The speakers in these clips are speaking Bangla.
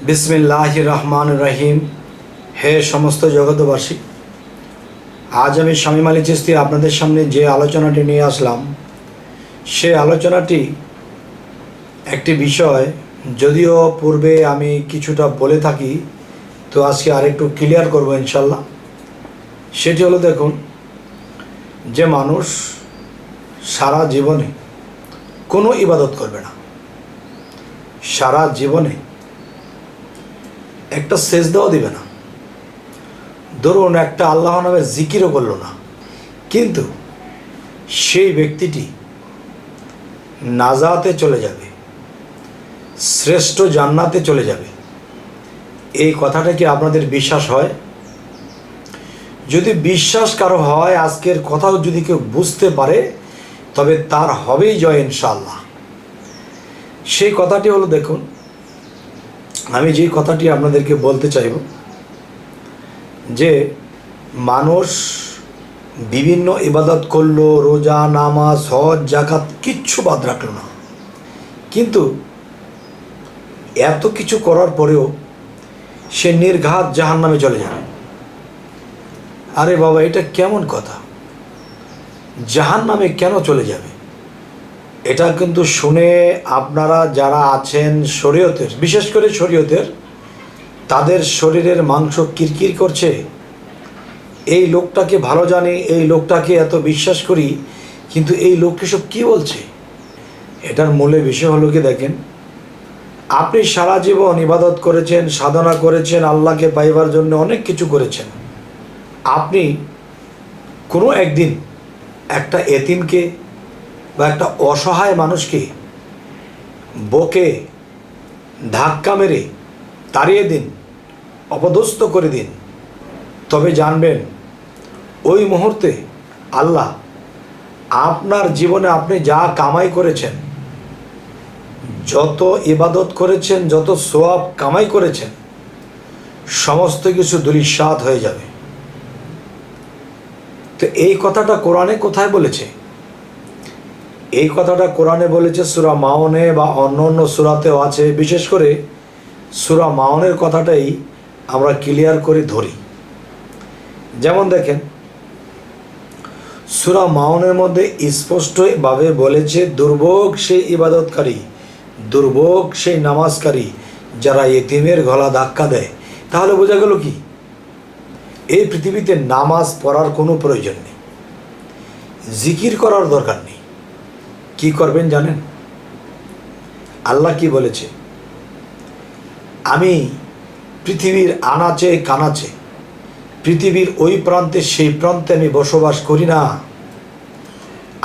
বিসমিল্লাহির রহমানির রহিম। হে সমস্ত জগতবাসী, আজ আমি শামীম আলী চিশতি আপনাদের সামনে যে আলোচনাটি নিয়ে আসলাম, সে আলোচনাটি একটি বিষয়, যদিও পূর্বে আমি কিছুটা বলে থাকি, তো আজকে আরেকটু ক্লিয়ার করব ইনশাল্লাহ। সেটি হলো, দেখুন, যে মানুষ সারা জীবনে কোনো ইবাদত করবে না, সারা জীবনে একটা সেজদাও দিবে না, ধরুন একটা আল্লাহ নামের জিকিরও করল না, কিন্তু সেই ব্যক্তিটি নাজাতে চলে যাবে, শ্রেষ্ঠ জান্নাতে চলে যাবে। এই কথাটা কি আপনাদের বিশ্বাস হয়? যদি বিশ্বাস কারো হয়, আজকের কথাও যদি কেউ বুঝতে পারে, তবে তার হবেই জয় ইনশাআল্লাহ। সেই কথাটি হলো, দেখুন, আমি যে কথাটি আপনাদেরকে বলতে চাইব, যে মানুষ বিভিন্ন ইবাদত করলো, রোজা, নামাজ, হজ, জাকাত কিচ্ছু বাদ রাখলো না, কিন্তু এত কিছু করার পরেও সে নির্ঘাত জাহান্নামে চলে যাবে। আরে বাবা, এটা কেমন কথা? জাহান্নামে কেন চলে যাবে? এটা কিন্তু শুনে আপনারা যারা আছেন শরীয়তের, বিশেষ করে শরীয়তের, তাদের শরীরের মাংস কিরকির করছে। এই লোকটাকে ভালো জানি, এই লোকটাকে এত বিশ্বাস করি, কিন্তু এই লোককে সব কী বলছে? এটার মূলে বিষয় হলো কি, দেখেন, আপনি সারা জীবন ইবাদত করেছেন, সাধনা করেছেন, আল্লাহকে পাইবার জন্য অনেক কিছু করেছেন। আপনি কোনো একদিন একটা এতিমকে বা একটা অসহায় মানুষকে বকে, ধাক্কা মেরে তাড়িয়ে দিন, অপদস্থ করে দিন, তবে জানবেন ওই মুহূর্তে আল্লাহ আপনার জীবনে আপনি যা কামাই করেছেন, যত ইবাদত করেছেন, যত সওয়াব কামাই করেছেন, সমস্ত কিছু ধূলিসাৎ হয়ে যাবে। তো এই কথাটা কোরআনে কোথায় বলেছে? এই কথাটা কোরআনে বলেছে সূরা মাউনে, বা অন্য অন্য সূরাতেও আছে। বিশেষ করে সূরা মাউনের কথাটাই আমরা ক্লিয়ার করে ধরি। যেমন দেখেন, সূরা মাউনের মধ্যে স্পষ্টভাবে বলেছে, দুর্ভোগ সেই ইবাদতকারী, দুর্ভোগ সেই নামাজকারী যারা এতিমের গলা ধাক্কা দেয়। তাহলে বোঝা গেল কি, এই পৃথিবীতে নামাজ পড়ার কোনো প্রয়োজন নেই, জিকির করার দরকার নেই। কি করবেন জানেন? আল্লাহ কি বলেছে? আমি পৃথিবীর আনাচে কানাচে, পৃথিবীর ওই প্রান্তে সেই প্রান্তে আমি বসবাস করি না,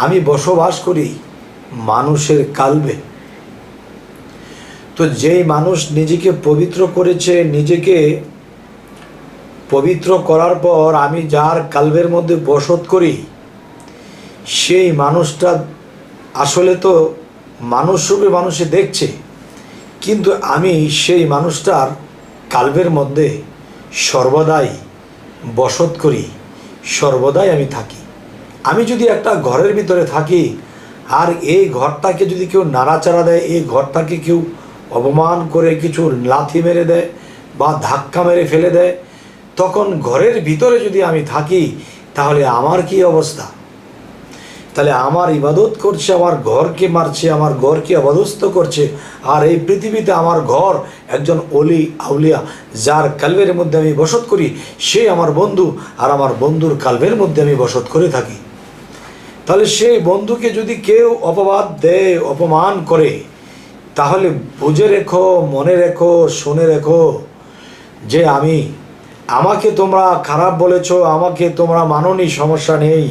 আমি বসবাস করি মানুষের কালবে। তো যেই মানুষ নিজেকে পবিত্র করেছে, নিজেকে পবিত্র করার পর আমি যার কালবের মধ্যে বসত করি, সেই মানুষটা আসলে তো মানুষ রূপে মানুষে দেখছে, কিন্তু আমি সেই মানুষটার কালবের মধ্যে সর্বদাই বসত করি, সর্বদাই আমি থাকি। আমি যদি একটা ঘরের ভিতরে থাকি, আর এই ঘরটাকে যদি কেউ নাড়াচাড়া দেয়, এই ঘরটাকে কেউ অপমান করে কিছু লাথি মেরে দেয় বা ধাক্কা মেরে ফেলে দেয়, তখন ঘরের ভিতরে যদি আমি থাকি, তাহলে আমার কি অবস্থা? তাহলে আমার ইবাদত করছে, আমার ঘরকে মারছে, আমার ঘরকে অবদস্থ করছে। আর এই পৃথিবীতে আমার ঘর একজন অলি আউলিয়া, যার কালবের মধ্যে আমি বসত করি, সে আমার বন্ধু, আর আমার বন্ধুর কালবের মধ্যে আমি বসত করে থাকি। তাহলে সেই বন্ধুকে যদি কেউ অপবাদ দেয়, অপমান করে, তাহলে বুঝে রেখো, মনে রেখো, শুনে রেখো, যে আমাকে তোমরা খারাপ বলেছ, আমাকে তোমরা মানোনি, সমস্যা নেই,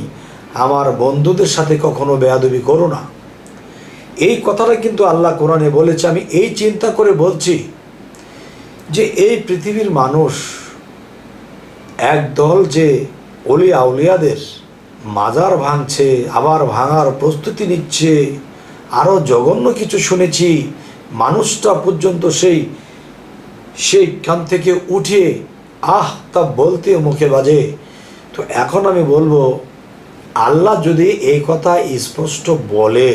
আমার বন্ধুদের সাথে কখনো বেয়াদবি করো না। এই কথাটা কিন্তু আল্লাহ কোরআনে বলেছে। আমি এই চিন্তা করে বলছি যে এই পৃথিবীর মানুষ একদল যে অলি আউলিয়াদের মাজার ভাঙছে, আবার ভাঙার প্রস্তুতি নিচ্ছে, আরও জঘন্য কিছু শুনেছি, মানুষটা পর্যন্ত সেইখান থেকে উঠে তা বলতে মুখে বাজে। তো এখন আমি বলবো, আল্লাহ যদি এই কথা স্পষ্ট বলে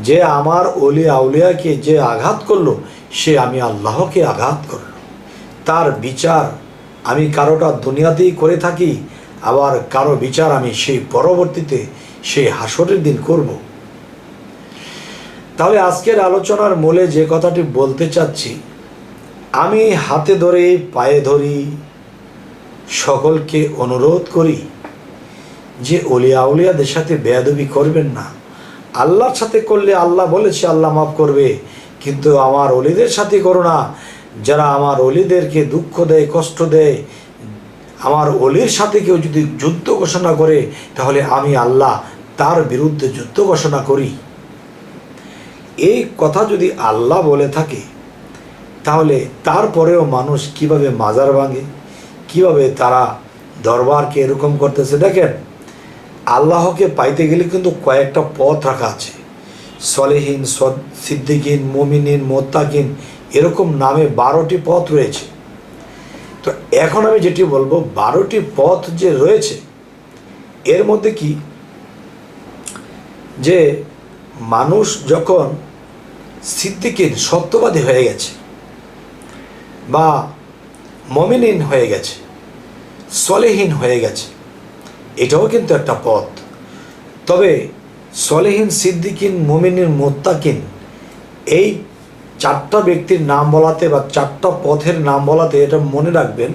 যে আমার অলি আউলিয়াকে যে আঘাত করলো, সে আমি আল্লাহকে আঘাত করল। তার বিচার আমি কারোটা দুনিয়াতেই করে থাকি, আবার কারো বিচার আমি সেই পরবর্তীতে সেই হাসরের দিন করব। তাহলে আজকের আলোচনার মূলে যে কথাটি বলতে চাচ্ছি, আমি হাতে ধরে পায়ে ধরি, সকলকে অনুরোধ করি যে অলিয়া উলিয়াদের সাথে বেয়াদবি করবেন না। আল্লাহর সাথে করলে আল্লাহ বলেছে আল্লাহ মাফ করবে, কিন্তু আমার অলিদের সাথে করো না। যারা আমার অলিদেরকে দুঃখ দেয়, কষ্ট দেয়, আমার অলির সাথে কেউ যদি যুদ্ধ ঘোষণা করে, তাহলে আমি আল্লাহ তার বিরুদ্ধে যুদ্ধ ঘোষণা করি। এই কথা যদি আল্লাহ বলে থাকে, তাহলে তারপরেও মানুষ কিভাবে মাজার ভাঙে, কিভাবে তারা দরবারকে এরকম করতেছে। দেখেন, আল্লাহকে পাইতে গেলে কিন্তু কয়েকটা পথ রাখা আছে। সলেহীন, সিদ্দিকিন, মুমিনিন, মোত্তাকিন, এরকম নামে 12টি পথ রয়েছে। তো এখন আমি যেটি বলবো, 12টি পথ যে রয়েছে, এর মধ্যে কি যে মানুষ যখন সিদ্দিকিন, সত্যবাদী হয়ে গেছে, বা মুমিনিন হয়ে গেছে, সলেহীন হয়ে গেছে, এটাও কিন্তু একটা পথ। তবে সলেহীন, সিদ্দিকিন, মুমিনিন, মোত্তাকিন, এই 4টা ব্যক্তির নাম বলাতে বা 4টা পথের নাম বলাতে এটা মনে রাখবেন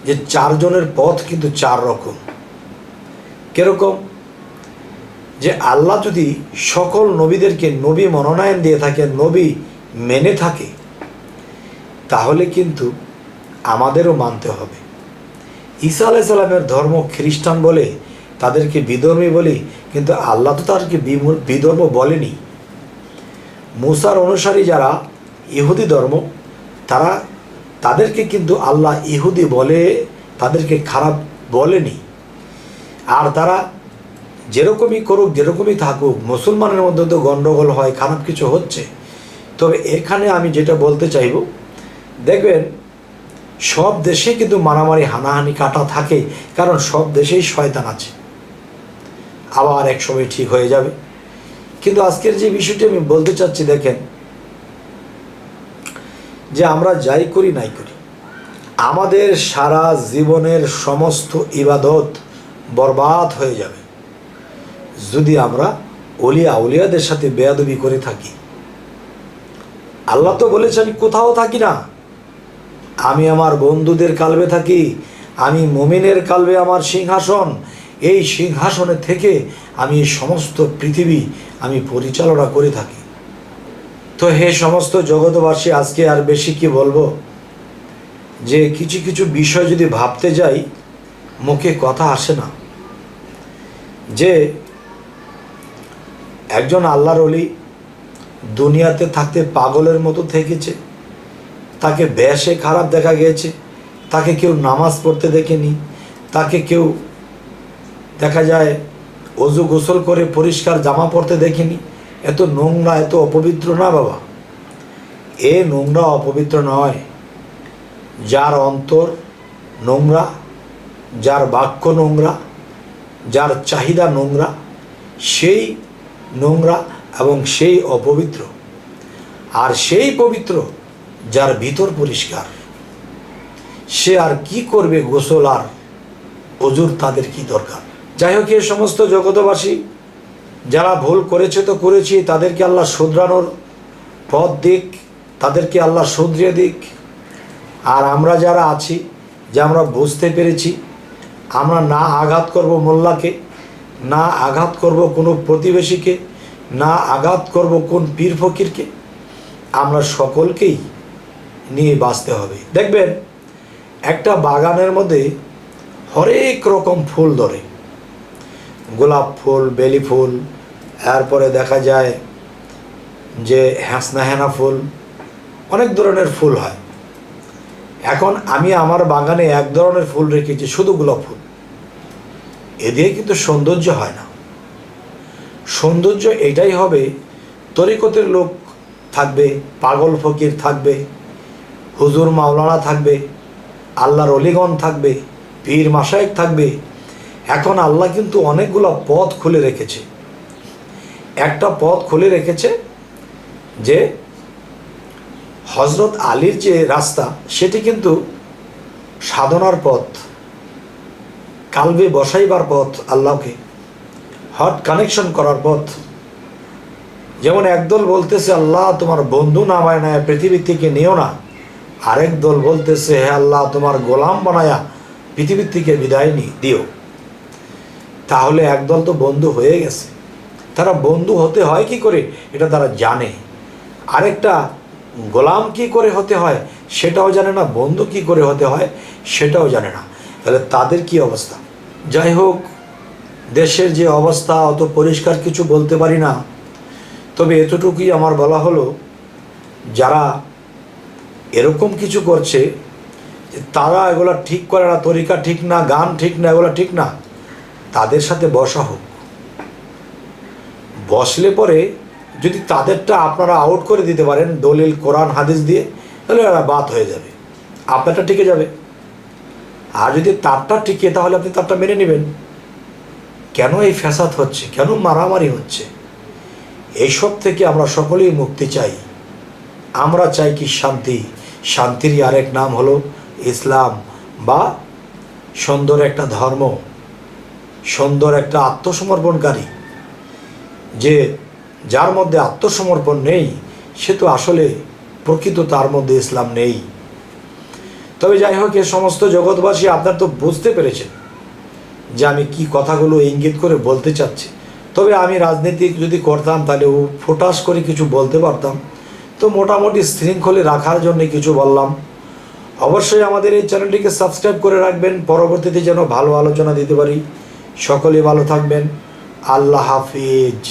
যে 4 জনের পথ কিন্তু 4 রকম। কিরকম? যে আল্লাহ যদি সকল নবীদেরকে নবী মনোনয়ন দিয়ে থাকে, নবী মেনে থাকে, তাহলে কিন্তু আমাদেরও মানতে হবে। ঈসা আলাইহিস সালামের ধর্ম খ্রিস্টান বলে তাদেরকে বিধর্মী বলি, কিন্তু আল্লাহ তো তাদেরকে বিধর্ম বলেনি। মুসার অনুসারী যারা ইহুদি ধর্ম, তাদেরকে কিন্তু আল্লাহ ইহুদি বলে, তাদেরকে খারাপ বলেনি। আর তারা যেরকমই করুক, যেরকমই থাকুক, মুসলমানের মধ্যে তো গণ্ডগোল হয়, খারাপ কিছু হচ্ছে। তবে এখানে আমি যেটা বলতে চাইব, দেখবেন সব দেশে কিন্তু মারামারি, হানাহানি, কাটা থাকে, কারণ সব দেশেই শয়তান আছে। আবার এক সময় ঠিক হয়ে যাবে। কিন্তু আজকের যে বিষয়টি আমি বলতে চাচ্ছি, দেখেন, যে আমরা যাই করি নাই করি, আমাদের সারা জীবনের সমস্ত ইবাদত বরবাদ হয়ে যাবে যদি আমরা অলিয়া আউলিয়াদের সাথে বেয়াদবি করে থাকি। আল্লাহ তো বলেছে আমি কোথাও থাকি না, আমি আমার বন্ধুদের কালবে থাকি, আমি মুমিনের কালবে আমার সিংহাসন, এই সিংহাসনে থেকে আমি সমস্ত পৃথিবী আমি পরিচালনা করে থাকি। তো হে সমস্ত জগৎবাসী, আজকে আর বেশি কি বলবো, যে কিছু কিছু বিষয় যদি ভাবতে যাই মুখে কথা আসে না। যে একজন আল্লাহর ওলি দুনিয়াতে থাকতে পাগলের মতো থেকেছে, তাকে বেশে খারাপ দেখা গিয়েছে, তাকে কেউ নামাজ পড়তে দেখেনি, তাকে কেউ দেখা যায় অজু গোসল করে পরিষ্কার জামা পরতে দেখেনি। এত নোংরা, এত অপবিত্র না বাবা। এ নোংরা অপবিত্র নয়, যার অন্তর নোংরা, যার বাক্য নোংরা, যার চাহিদা নোংরা, সেই নোংরা এবং সেই অপবিত্র। আর সেই পবিত্র যার ভিতর পরিষ্কার, সে আর কি করবে গোসল আর অজুর, তাদের কি দরকার। যাই হোক, এই সমস্ত জগতবাসী যারা ভুল করেছে তো করেছি, তাদেরকে আল্লাহ শুধরানোর পথ দিক, তাদেরকে আল্লাহ শুধরিয়ে দিক। আর আমরা যারা আছি, যে আমরা বুঝতে পেরেছি আমরা না আঘাত করব মোল্লাকে, না আঘাত করব কোনো প্রতিবেশীকে, না আঘাত করব কোন পীর ফকিরকে, আমরা সকলকেই নিয়ে বাঁচতে হবে। দেখবেন একটা বাগানের মধ্যে হরেক রকম ফুল ধরে, গোলাপ ফুল, বেলি ফুল, এরপরে দেখা যায় যে হ্যাঁসনা ফুল, অনেক ধরনের ফুল হয়। এখন আমি আমার বাগানে এক ধরনের ফুল রেখেছি, শুধু গোলাপ ফুল। এ দিয়ে কিন্তু সৌন্দর্য হয় না। সৌন্দর্য এটাই হবে, তরিকতের লোক থাকবে, পাগল ফকির থাকবে, হুজুর মাওলানা থাকবে, আল্লাহর অলিগণ থাকবে, পীর মাশায়েখ থাকবে। এখন আল্লাহ কিন্তু অনেকগুলো পথ খুলে রেখেছে। একটা পথ খুলে রেখেছে যে হজরত আলীর যে রাস্তা সেটি কিন্তু সাধনার পথ, কালবে বসাইবার পথ, আল্লাহকে হট কানেকশন করার পথ। যেমন একদল বলতেছে আল্লাহ তোমার বন্ধু নামায় নেয় পৃথিবী থেকে নিও না, আরেক দল বলতেছে হে আল্লাহ তোমার গোলাম বানায়া পৃথিবীর থেকে বিদায় দিও। তাহলে একদল তো বন্ধু হয়ে গেছে, তারা বন্ধু হতে হয় কি করে এটা তারা জানে, আরেকটা গোলাম কি করে হতে হয় সেটাও জানে না, বন্ধু কি করে হতে হয় সেটাও জানে না। তাহলে তাদের কি অবস্থা? যাই হোক, দেশের যে অবস্থা অত পরিষ্কার কিছু বলতে পারি না, তবে এতটুকুই আমার বলা হলো, যারা এরকম কিছু করছে যে তারা এগুলো ঠিক করে না, তরিকা ঠিক না, গান ঠিক না, এগুলো ঠিক না, তাদের সাথে বসা হোক। বসলে পরে যদি তাদেরটা আপনারা আউট করে দিতে পারেন দলিল কোরআন হাদিস দিয়ে, তাহলে এরা বাদ হয়ে যাবে, আপনারটা টিকে যাবে। আর যদি তারটা টিকে, তাহলে আপনি তারটা মেনে নেবেন। কেন এই ফ্যাসাদ হচ্ছে, কেন মারামারি হচ্ছে? এইসব থেকে আমরা সকলেই মুক্তি চাই। আমরা চাই কি শান্তি। শান্তিরই আরেক নাম হলো ইসলাম, বা সুন্দর একটা ধর্ম, সুন্দর একটা আত্মসমর্পণকারী। যে যার মধ্যে আত্মসমর্পণ নেই সে তো আসলে প্রকৃত তার মধ্যে ইসলাম নেই। তবে যাই হোক, এ সমস্ত জগৎবাসী আপনার তো বুঝতে পেরেছেন যে আমি কি কথাগুলো ইঙ্গিত করে বলতে চাচ্ছি। তবে আমি রাজনীতি যদি করতাম তাহলে ও ফোটাস করে কিছু বলতে পারতাম, তো মোটামুটি শৃঙ্খলে রাখার জন্য কিছু বললাম। অবশ্যই আমাদের এই চ্যানেলটিকে সাবস্ক্রাইব করে রাখবেন, পরবর্তীতে যেন ভালো আলোচনা দিতে পারি। সকলে ভালো থাকবেন। আল্লাহ হাফিজ।